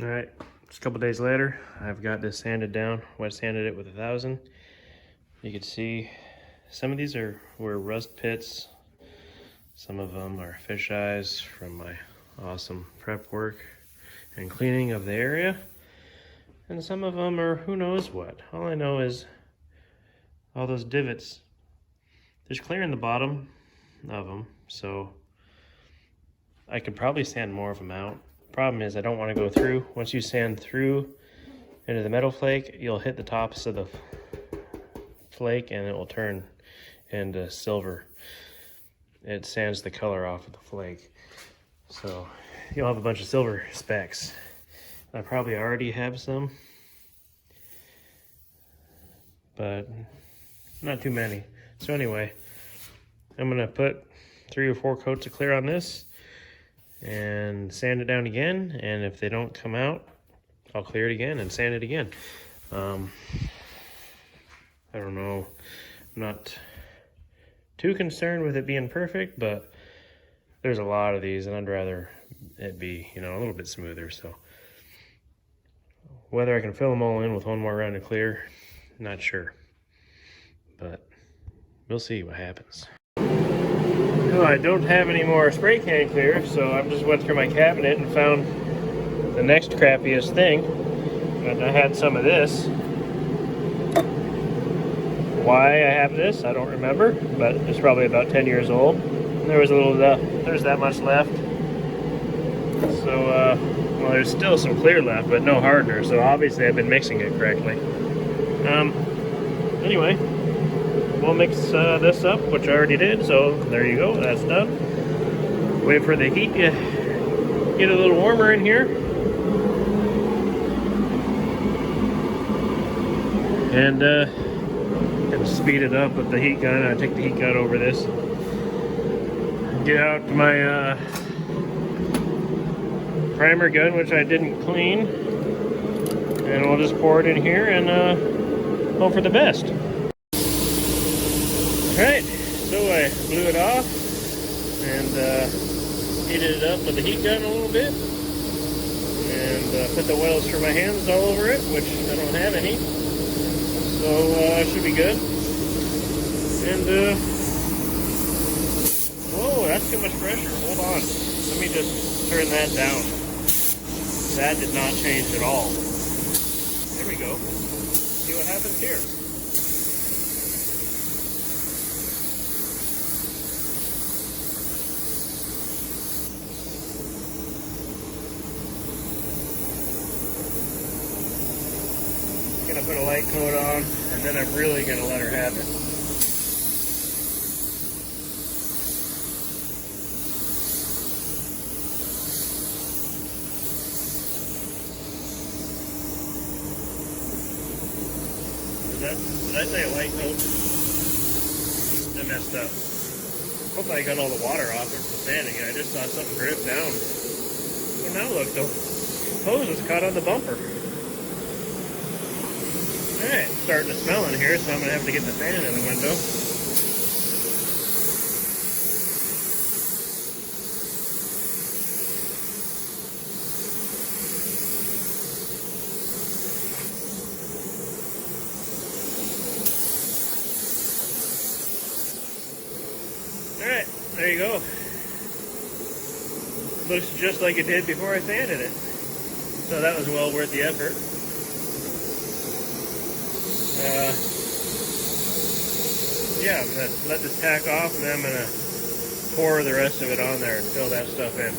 All right, just a couple days later, I've got this sanded down. Wet sanded it with 1000. You can see some of these were rust pits. Some of them are fish eyes from my awesome prep work and cleaning of the area. And some of them are who knows what. All I know is all those divots. There's clear in the bottom of them, so I could probably sand more of them out. Problem is I don't want to go through. Once you sand through into the metal flake, you'll hit the tops of the flake and it will turn into silver. It sands the color off of the flake. So you'll have a bunch of silver specks. I probably already have some, but not too many. So anyway, I'm gonna put 3 or 4 coats of clear on this and sand it down again, and if they don't come out, I'll clear it again and sand it again. I don't know, I'm not too concerned with it being perfect, but there's a lot of these and I'd rather it be, a little bit smoother. So whether I can fill them all in with one more round of clear, not sure, but we'll see what happens. Well, I don't have any more spray can clear, so I just went through my cabinet and found the next crappiest thing. And I had some of this. Why I have this, I don't remember, but it's probably about 10 years old. There was there's that much left. So, well, there's still some clear left, but no hardener, so obviously I've been mixing it correctly. Anyway, we'll mix this up, which I already did, so there you go, that's done. Wait for the heat to get a little warmer in here. And speed it up with the heat gun. I take the heat gun over this. Get out my primer gun, which I didn't clean. And we'll just pour it in here and hope for the best. Alright, so I blew it off and heated it up with the heat gun a little bit. And put the oils for my hands all over it, which I don't have any. So it should be good. And whoa, that's too much pressure. Hold on. Let me just turn that down. That did not change at all. There we go. See what happens here. Gonna put a light coat on, and then I'm really gonna let her have it. Did I say a light coat? I messed up. Hope I got all the water off it from sanding it. I just saw something drip down. Well, now look, the hose is caught on the bumper. Alright, it's starting to smell in here, so I'm going to have to get the fan in the window. Alright, there you go. Looks just like it did before I sanded it. So that was well worth the effort. Yeah, I'm going to let this tack off and then I'm going to pour the rest of it on there and fill that stuff in.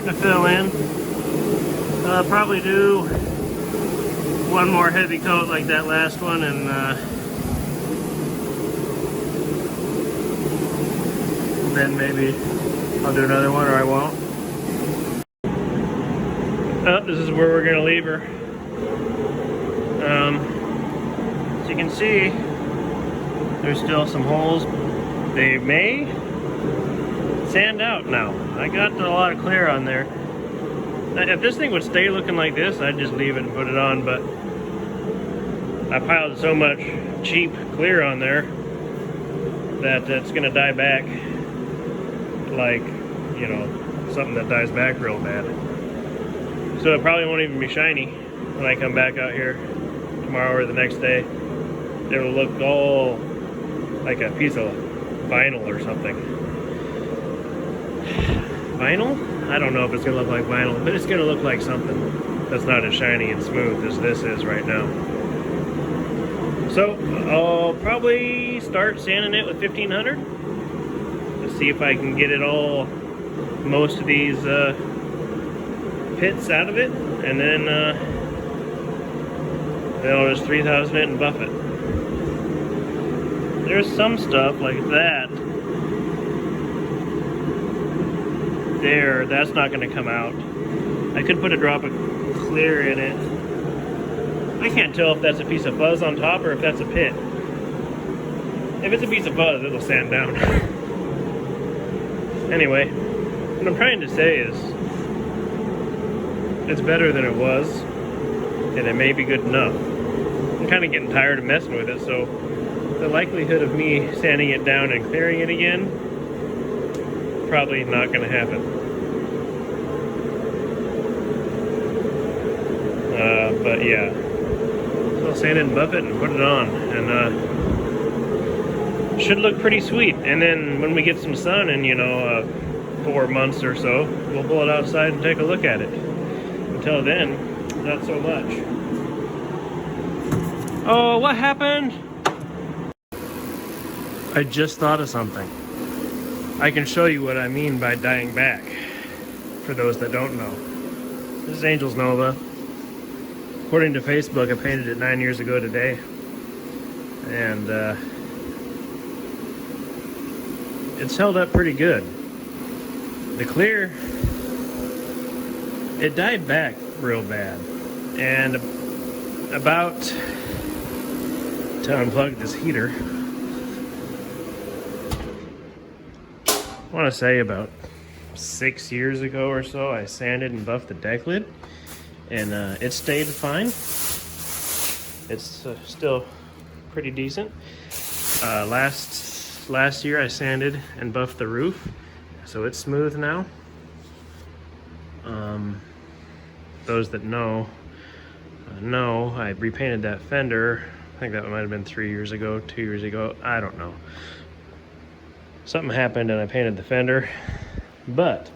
starting to fill in. I'll probably do one more heavy coat like that last one, and then maybe I'll do another one, or I won't. Oh, this is where we're gonna leave her. As you can see, there's still some holes. They may sand out now. I got a lot of clear on there. If this thing would stay looking like this, I'd just leave it and put it on, but I piled so much cheap clear on there that it's gonna die back like, you know, something that dies back real bad. So it probably won't even be shiny when I come back out here tomorrow or the next day. It'll look all like a piece of vinyl or something. Vinyl? I don't know if it's gonna look like vinyl, but it's gonna look like something that's not as shiny and smooth as this is right now. So I'll probably start sanding it with 1500 to see if I can get it all, most of these pits out of it, and then I'll just 3000 it and buff it. There's some stuff like that there, that's not going to come out. I could put a drop of clear in it. I can't tell if that's a piece of fuzz on top or if that's a pit. If it's a piece of fuzz, it'll sand down. Anyway, what I'm trying to say is it's better than it was, and it may be good enough. I'm kind of getting tired of messing with it, so the likelihood of me sanding it down and clearing it again, probably not going to happen. But yeah, so I'll sand it and buff it and put it on, and should look pretty sweet. And then when we get some sun in, you know, 4 months or so, we'll pull it outside and take a look at it. Until then, not so much. Oh, what happened? I just thought of something. I can show you what I mean by dying back, for those that don't know. This is Angel's Nova. According to Facebook, I painted it 9 years ago today. And it's held up pretty good. The clear, it died back real bad. And about to unplug this heater, I want to say about 6 years ago or so, I sanded and buffed the deck lid, and it stayed fine. It's still pretty decent. Last year I sanded and buffed the roof, so it's smooth now. Those that know, I repainted that fender. I think that might have been 3 years ago, 2 years ago, I don't know. Something happened and I painted the fender, but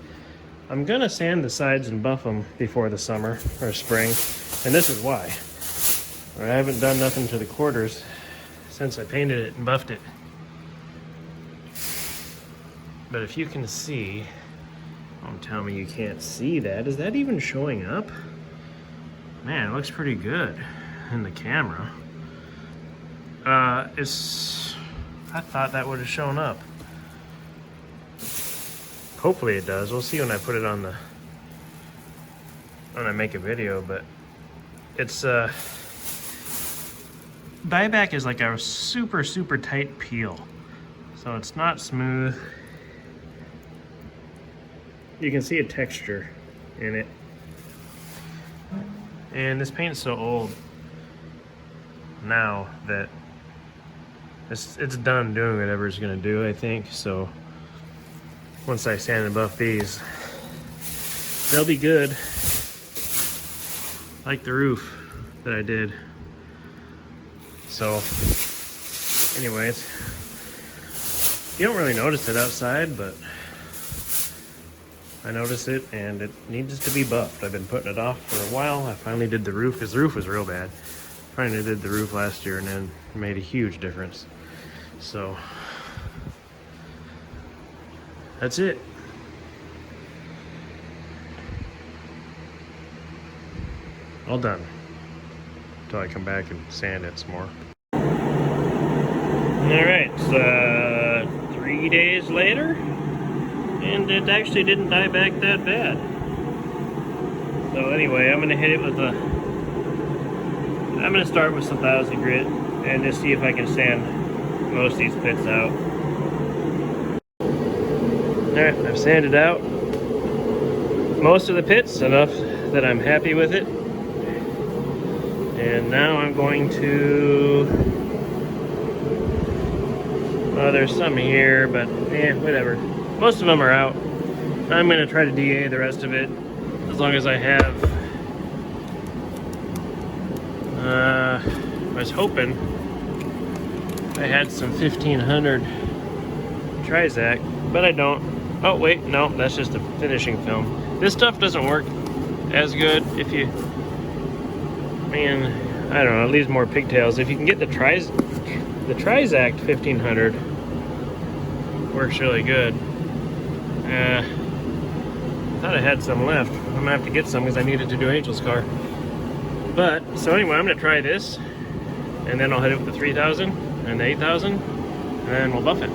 I'm gonna sand the sides and buff them before the summer or spring, and this is why. I haven't done nothing to the quarters since I painted it and buffed it. But if you can see, don't tell me you can't see that. Is that even showing up? Man, it looks pretty good in the camera. I thought that would have shown up. Hopefully it does. We'll see when I put it on when I make a video, but it's dieback is like a super tight peel, so it's not smooth. You can see a texture in it, and this paint's so old now that it's done doing whatever it's gonna do, I think. So once I sand and buff these, they'll be good, like the roof that I did. So anyways, you don't really notice it outside, but I noticed it, and it needs to be buffed. I've been putting it off for a while. I finally did the roof, because the roof was real bad. Finally did the roof last year, and then it made a huge difference. So that's it. all done. Until I come back and sand it some more. Alright, 3 days later, and it actually didn't die back that bad. So anyway, I'm gonna hit it with I'm gonna start with some 1000 grit and just see if I can sand most of these pits out. Alright, I've sanded out most of the pits, enough that I'm happy with it. And now I'm going to, well, there's some here, but whatever. Most of them are out. I'm going to try to DA the rest of it, as long as I have. I was hoping I had some 1500 Trizac, but I don't. Oh wait, no, that's just a finishing film. This stuff doesn't work as good if you, man, I don't know, it leaves more pigtails. If you can get the Trizac 1500, works really good. I thought I had some left. I'm gonna have to get some because I need it to do Angel's car. But, so anyway, I'm gonna try this, and then I'll hit it with the 3000 and the 8000, and then we'll buff it.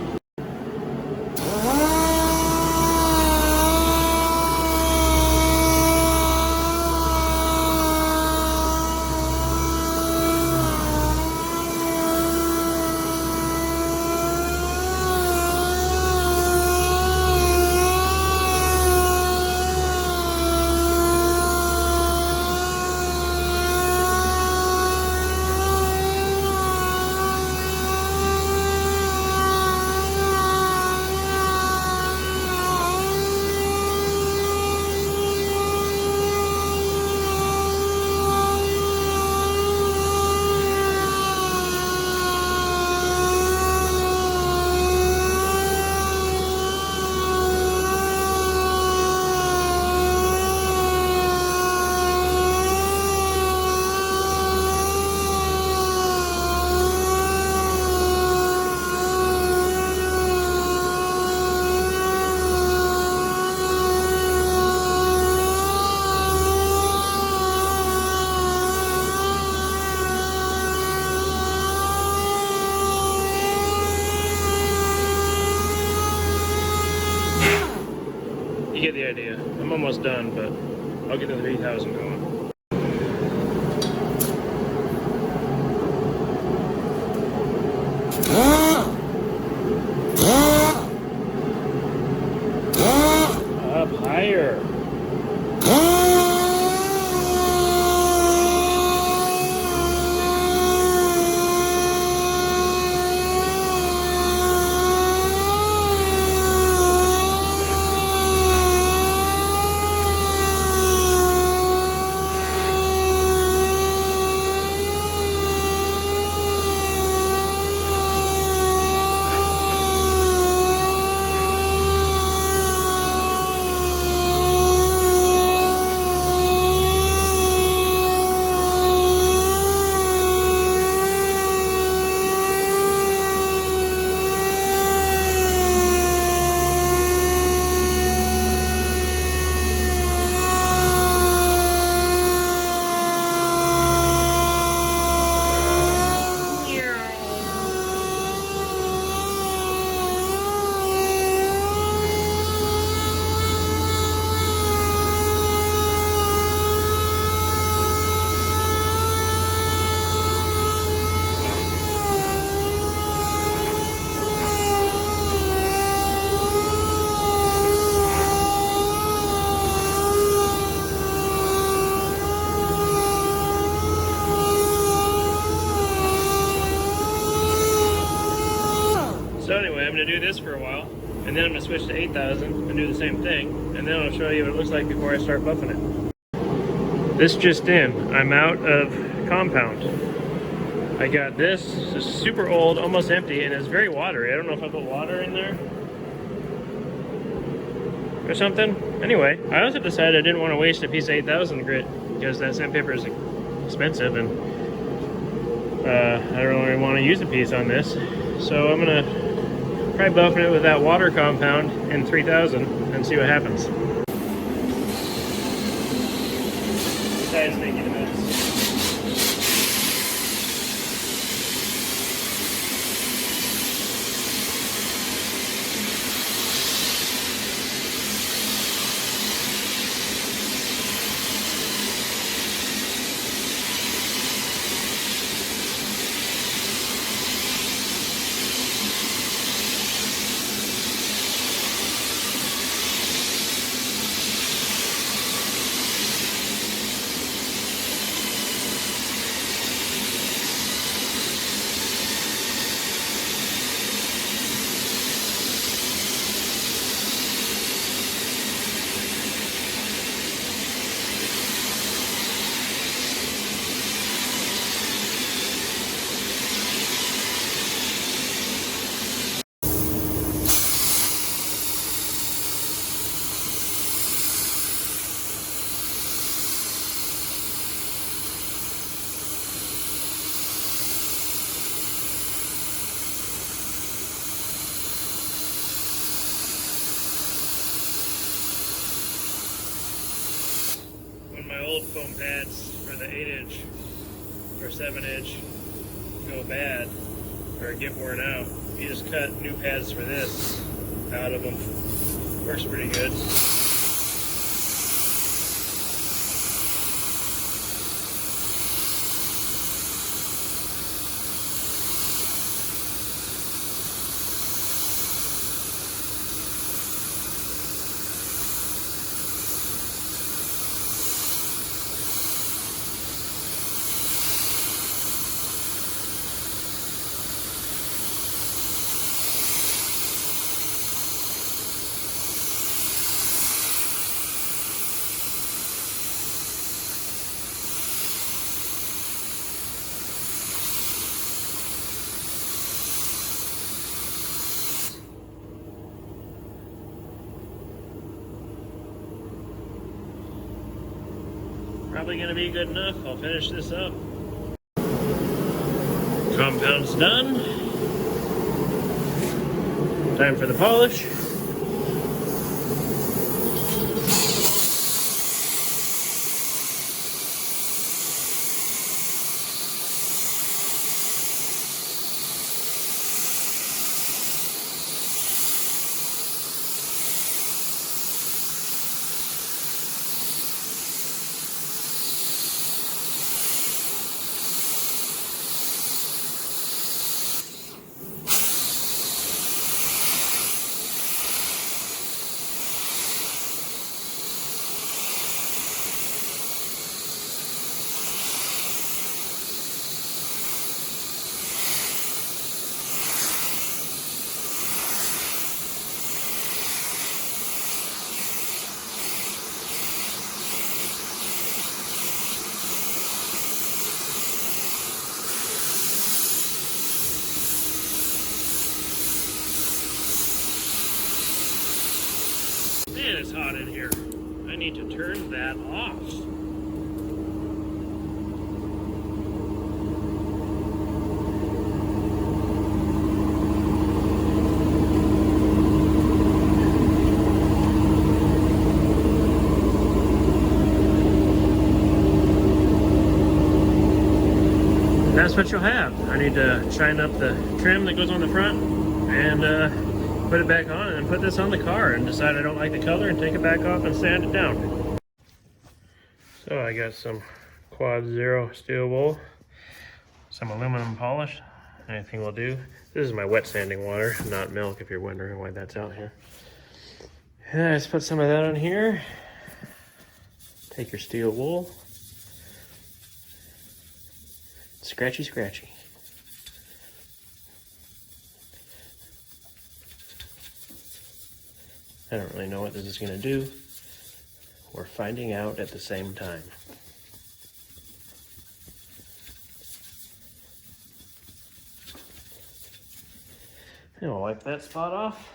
You get the idea. I'm almost done, but I'll get the 3000 going. Up higher. So anyway, I'm going to do this for a while, and then I'm going to switch to 8000 and do the same thing, and then I'll show you what it looks like before I start buffing it. This just in, I'm out of compound. I got this, it's super old, almost empty, and it's very watery. I don't know if I put water in there or something. Anyway, I also decided I didn't want to waste a piece of 8000 grit because that sandpaper is expensive, and I don't really want to use a piece on this. So I'm going to try buffing it with that water compound in 3000 and see what happens. Besides making a mess. old foam pads for the 8-inch or 7-inch go bad or get worn out, you just cut new pads for this out of them. Works pretty good. Probably gonna be good enough. I'll finish this up. Compound's done. Time for the polish. Man, it's hot in here. I need to turn that off. That's what you'll have. I need to shine up the trim that goes on the front and put it back on, and then put this on the car and decide I don't like the color and take it back off and sand it down. So I got some Quad Zero steel wool, some aluminum polish, anything will do. This is my wet sanding water, not milk, if you're wondering why that's out here. And I just put some of that on here. Take your steel wool, scratchy scratchy. I don't really know what this is going to do. We're finding out at the same time. And we'll wipe that spot off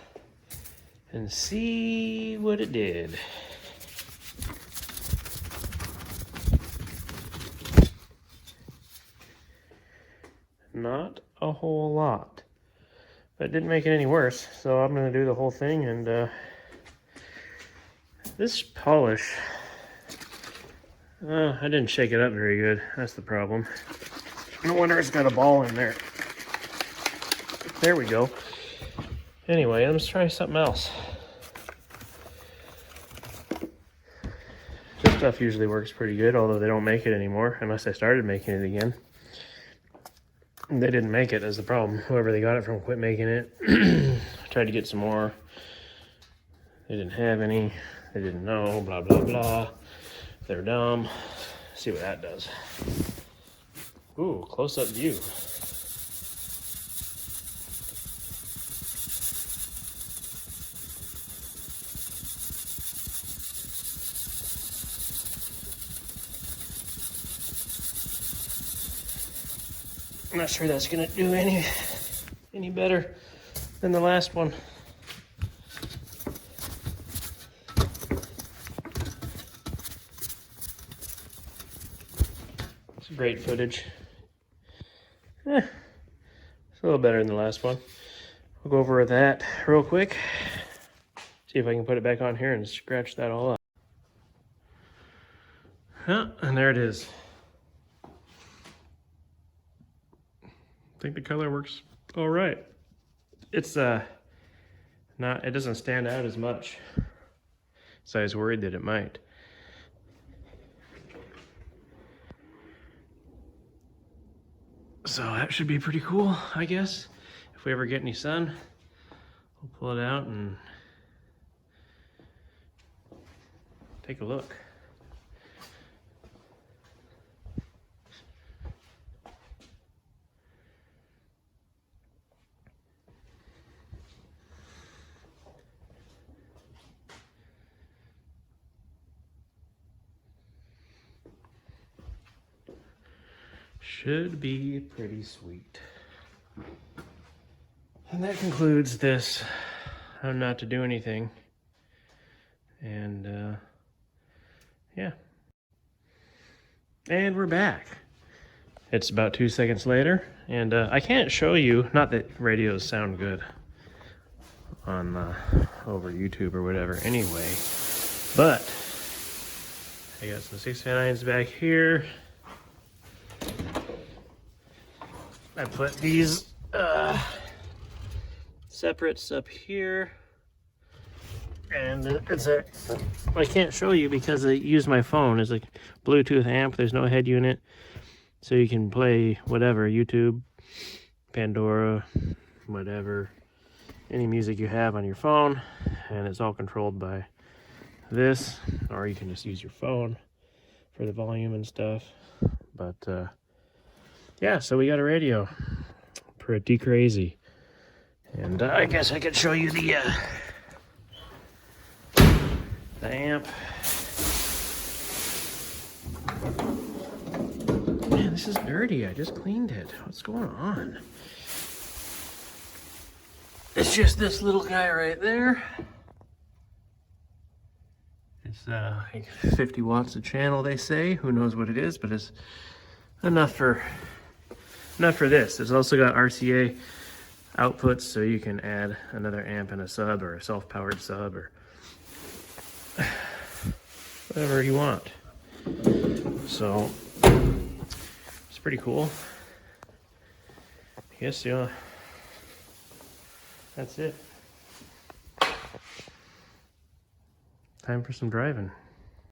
and see what it did. Not a whole lot. But it didn't make it any worse, so I'm going to do the whole thing. And this polish, I didn't shake it up very good. That's the problem. No wonder it's got a ball in there. There we go. Anyway, let's try something else. This stuff usually works pretty good, although they don't make it anymore, unless they started making it again. They didn't make it, is the problem. Whoever they got it from quit making it. Tried to get some more. They didn't have any. They didn't know, blah, blah, blah. They're dumb. See what that does. Ooh, close-up view. I'm not sure that's gonna do any better than the last one. It's great footage. It's a little better than the last one. We'll go over that real quick. See if I can put it back on here and scratch that all up. And there it is. I think the color works all right. It's it doesn't stand out as much. So I was worried that it might. So that should be pretty cool, I guess. If we ever get any sun, we'll pull it out and take a look. Should be pretty sweet. And that concludes this how not to do anything. And yeah. And we're back. It's about 2 seconds later, and I can't show you, not that radios sound good on over YouTube or whatever anyway, but I got some 659s back here. I put these separates up here, and I can't show you because I use my phone as a Bluetooth amp. There's no head unit, so you can play whatever, YouTube, Pandora, whatever, any music you have on your phone, and it's all controlled by this, or you can just use your phone for the volume and stuff. But yeah, so we got a radio. Pretty crazy. And I guess I could show you the amp. Man, this is dirty. I just cleaned it. What's going on? It's just this little guy right there. It's like 50 watts a channel, they say. Who knows what it is, but it's enough for this. It's also got RCA outputs, so you can add another amp and a sub, or a self-powered sub, or whatever you want. So it's pretty cool. I guess, yeah, that's it. Time for some driving.